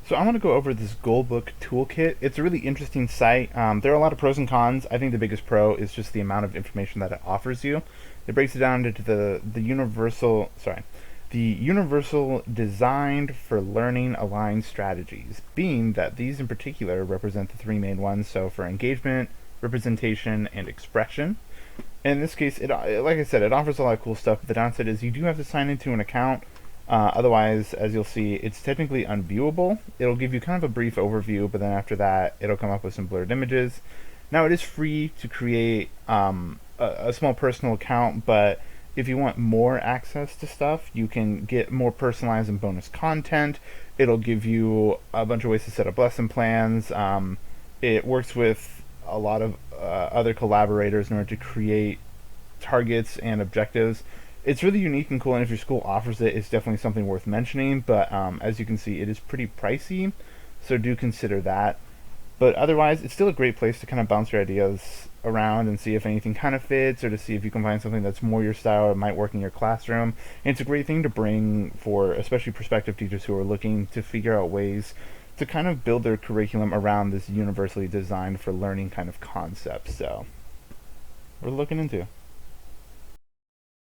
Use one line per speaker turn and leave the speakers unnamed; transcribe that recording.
So I want to go over this Goalbook toolkit. It's a really interesting site. There are a lot of pros and cons. I think the biggest pro is just the amount of information that it offers you. It breaks it down into the universal designed for learning aligned strategies, being that these in particular represent the three main ones. So for engagement, representation, and expression. In this case, like I said, it offers a lot of cool stuff. But the downside is you do have to sign into an account. Otherwise, as you'll see, it's technically unviewable. It'll give you kind of a brief overview, but then after that, it'll come up with some blurred images. Now, it is free to create a small personal account, but if you want more access to stuff, you can get more personalized and bonus content. It'll give you a bunch of ways to set up lesson plans. It works with a lot of other collaborators in order to create targets and objectives. It's really unique and cool, and if your school offers it, it's definitely something worth mentioning. But as you can see, it is pretty pricey, so do consider that. But otherwise, it's still a great place to kind of bounce your ideas around and see if anything kind of fits, or to see if you can find something that's more your style or might work in your classroom. And it's a great thing to bring for especially prospective teachers who are looking to figure out ways to kind of build their curriculum around this universally designed for learning kind of concept. So we're looking into.